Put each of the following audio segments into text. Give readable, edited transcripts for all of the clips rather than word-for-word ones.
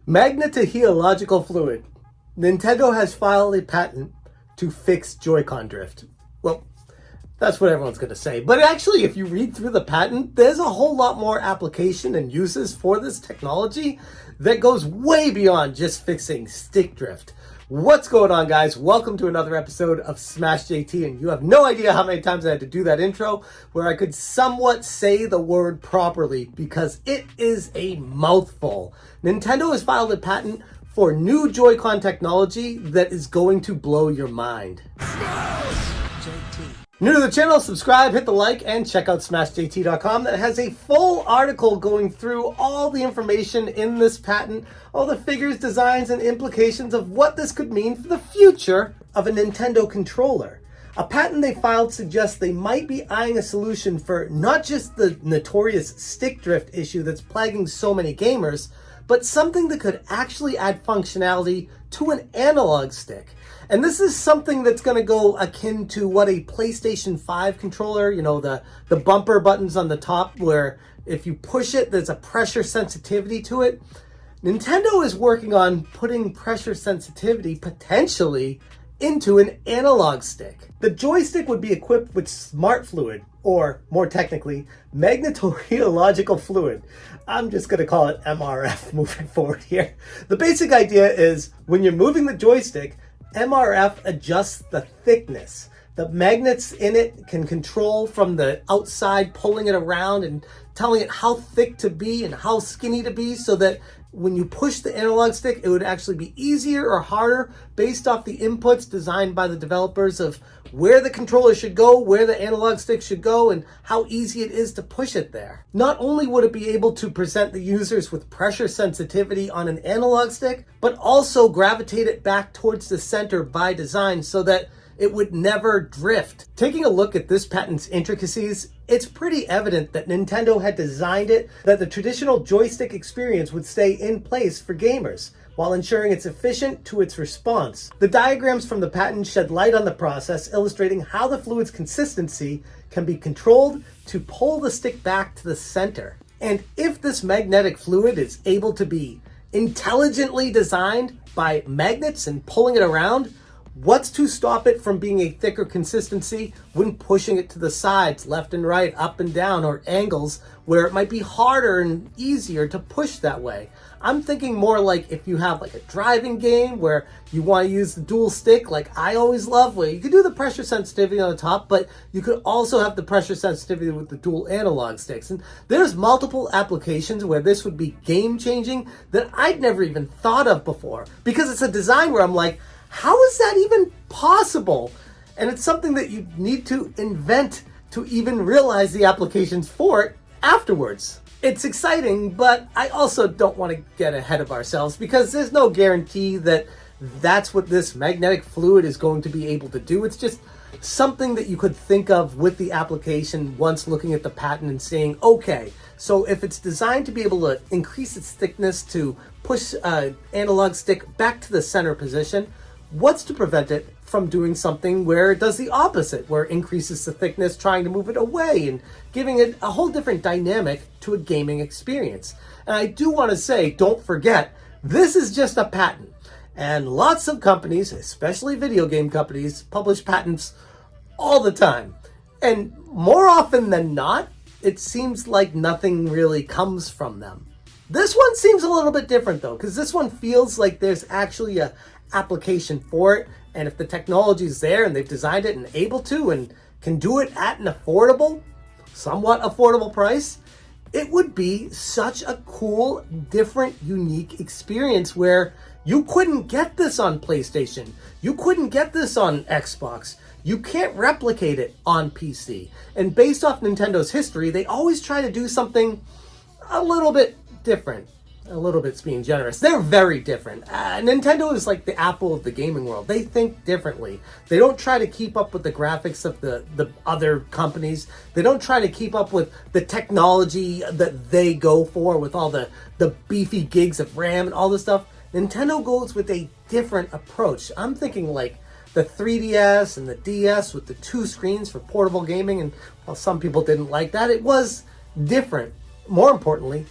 Magnetorheological fluid. Nintendo has filed a patent to fix Joy-Con drift. Well, that's what everyone's going to say. But actually, if you read through the patent, there's a whole lot more application and uses for this technology that goes way beyond just fixing stick drift. What's going on, guys? Welcome to another episode of Smash JT, and you have no idea how many times I had to do that intro where I could somewhat say the word properly because it is a mouthful. Nintendo has filed a patent for new Joy-Con technology that is going to blow your mind. New to the channel, subscribe, hit the like, and check out smashjt.com that has a full article going through all the information in this patent, all the figures, designs, and implications of what this could mean for the future of a Nintendo controller. A patent they filed suggests they might be eyeing a solution for not just the notorious stick drift issue that's plaguing so many gamers, but something that could actually add functionality to an analog stick. And this is something that's going to go akin to what a PlayStation 5 controller, you know, the bumper buttons on the top where if you push it, there's a pressure sensitivity to it. Nintendo is working on putting pressure sensitivity potentially into an analog stick. The joystick would be equipped with smart fluid, or more technically, magnetorheological fluid. I'm just going to call it MRF moving forward here. The basic idea is when you're moving the joystick, MRF adjusts the thickness. The magnets in it can control from the outside, pulling it around and telling it how thick to be and how skinny to be, so that when you push the analog stick, it would actually be easier or harder based off the inputs designed by the developers of where the controller should go, where the analog stick should go, and how easy it is to push it there. Not only would it be able to present the users with pressure sensitivity on an analog stick, but also gravitate it back towards the center by design so that it would never drift. Taking a look at this patent's intricacies, it's pretty evident that Nintendo had designed it that the traditional joystick experience would stay in place for gamers, while ensuring it's efficient to its response. The diagrams from the patent shed light on the process, illustrating how the fluid's consistency can be controlled to pull the stick back to the center. And if this magnetic fluid is able to be intelligently designed by magnets and pulling it around, what's to stop it from being a thicker consistency when pushing it to the sides, left and right, up and down, or angles where it might be harder and easier to push that way? I'm thinking more like if you have like a driving game where you want to use the dual stick, like I always love, where you could do the pressure sensitivity on the top, but you could also have the pressure sensitivity with the dual analog sticks. And there's multiple applications where this would be game changing that I'd never even thought of before, because it's a design where I'm like, how is that even possible? And it's something that you need to invent to even realize the applications for it afterwards. It's exciting, but I also don't want to get ahead of ourselves because there's no guarantee that that's what this magnetic fluid is going to be able to do. It's just something that you could think of with the application once looking at the patent and saying, okay, so if it's designed to be able to increase its thickness to push an analog stick back to the center position, what's to prevent it from doing something where it does the opposite, where it increases the thickness, trying to move it away and giving it a whole different dynamic to a gaming experience? And I do want to say, don't forget, this is just a patent. And lots of companies, especially video game companies, publish patents all the time. And more often than not, it seems like nothing really comes from them. This one seems a little bit different though, because this one feels like there's actually a application for it, and if the technology is there and they've designed it and able to and can do it at an affordable, somewhat affordable price, it would be such a cool, different, unique experience where you couldn't get this on PlayStation, you couldn't get this on Xbox, you can't replicate it on PC. And based off Nintendo's history, they always try to do something a little bit different. A little bit's being generous. They're very different. Nintendo is like the Apple of the gaming world. They think differently. They don't try to keep up with the graphics of the other companies. They don't try to keep up with the technology that they go for with all the beefy gigs of RAM and all this stuff. Nintendo goes with a different approach. I'm thinking like the 3DS and the DS with the two screens for portable gaming, and while some people didn't like that, it was different. More importantly,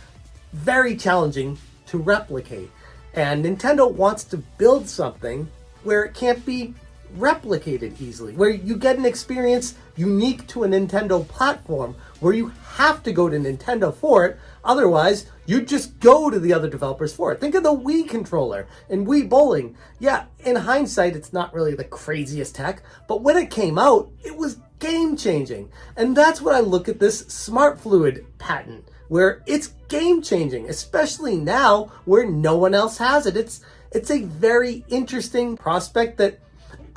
very challenging to replicate. And Nintendo wants to build something where it can't be replicated easily, where you get an experience unique to a Nintendo platform, where you have to go to Nintendo for it. Otherwise, you just go to the other developers for it. Think of the Wii controller and Wii Bowling. Yeah, in hindsight, it's not really the craziest tech, but when it came out, it was game changing. And that's what I look at this Smart Fluid patent, where it's game changing, especially now where no one else has it. It's a very interesting prospect that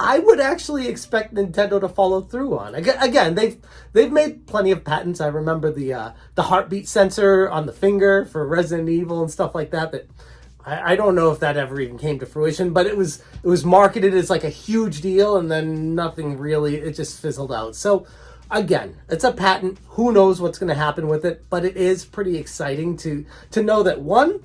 I would actually expect Nintendo to follow through on. Again, they've made plenty of patents. I remember the heartbeat sensor on the finger for Resident Evil and stuff like that. That I don't know if that ever even came to fruition, but it was marketed as like a huge deal, and then nothing really. It just fizzled out. So again, it's a patent. Who knows what's going to happen with it? But it is pretty exciting to know that one,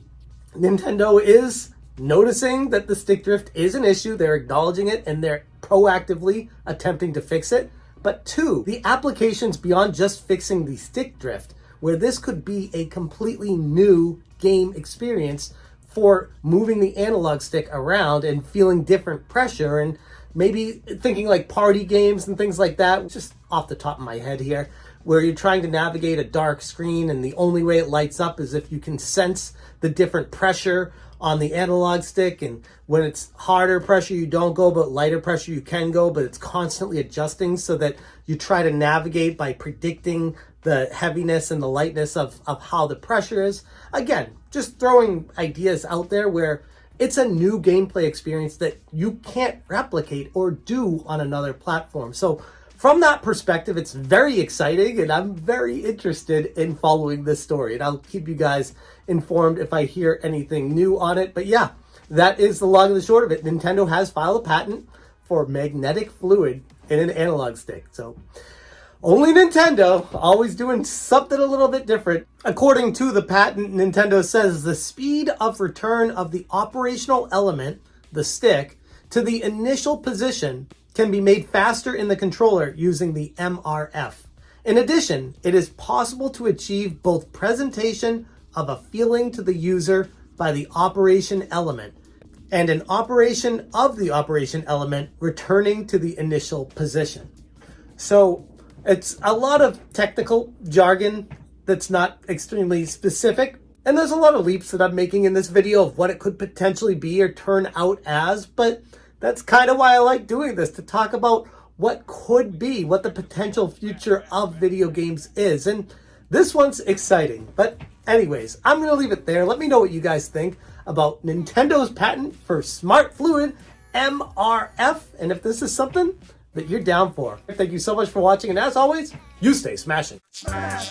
Nintendo is noticing that the stick drift is an issue. They're acknowledging it and they're proactively attempting to fix it. But two, the applications beyond just fixing the stick drift, where this could be a completely new game experience for moving the analog stick around and feeling different pressure, and maybe thinking like party games and things like that. Just off the top of my head here, where you're trying to navigate a dark screen and the only way it lights up is if you can sense the different pressure on the analog stick, and when it's harder pressure you don't go, but lighter pressure you can go, but it's constantly adjusting so that you try to navigate by predicting the heaviness and the lightness of how the pressure is. Again, just throwing ideas out there where it's a new gameplay experience that you can't replicate or do on another platform. So from that perspective, it's very exciting, and I'm very interested in following this story, and I'll keep you guys informed if I hear anything new on it. But yeah, that is the long and the short of it. Nintendo has filed a patent for magnetic fluid in an analog stick. So only Nintendo, always doing something a little bit different. According to the patent, Nintendo says the speed of return of the operational element, the stick, to the initial position can be made faster in the controller using the MRF. In addition, it is possible to achieve both presentation of a feeling to the user by the operation element and an operation of the operation element returning to the initial position. So it's a lot of technical jargon that's not extremely specific, and there's a lot of leaps that I'm making in this video of what it could potentially be or turn out as, but that's kind of why I like doing this, to talk about what could be, what the potential future of video games is. And this one's exciting. But anyways, I'm going to leave it there. Let me know what you guys think about Nintendo's patent for Smart Fluid MRF, and if this is something that you're down for. Thank you so much for watching, and as always, you stay smashing. Smash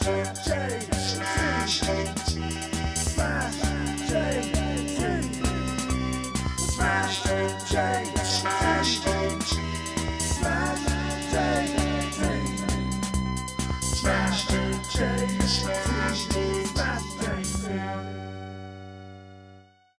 J.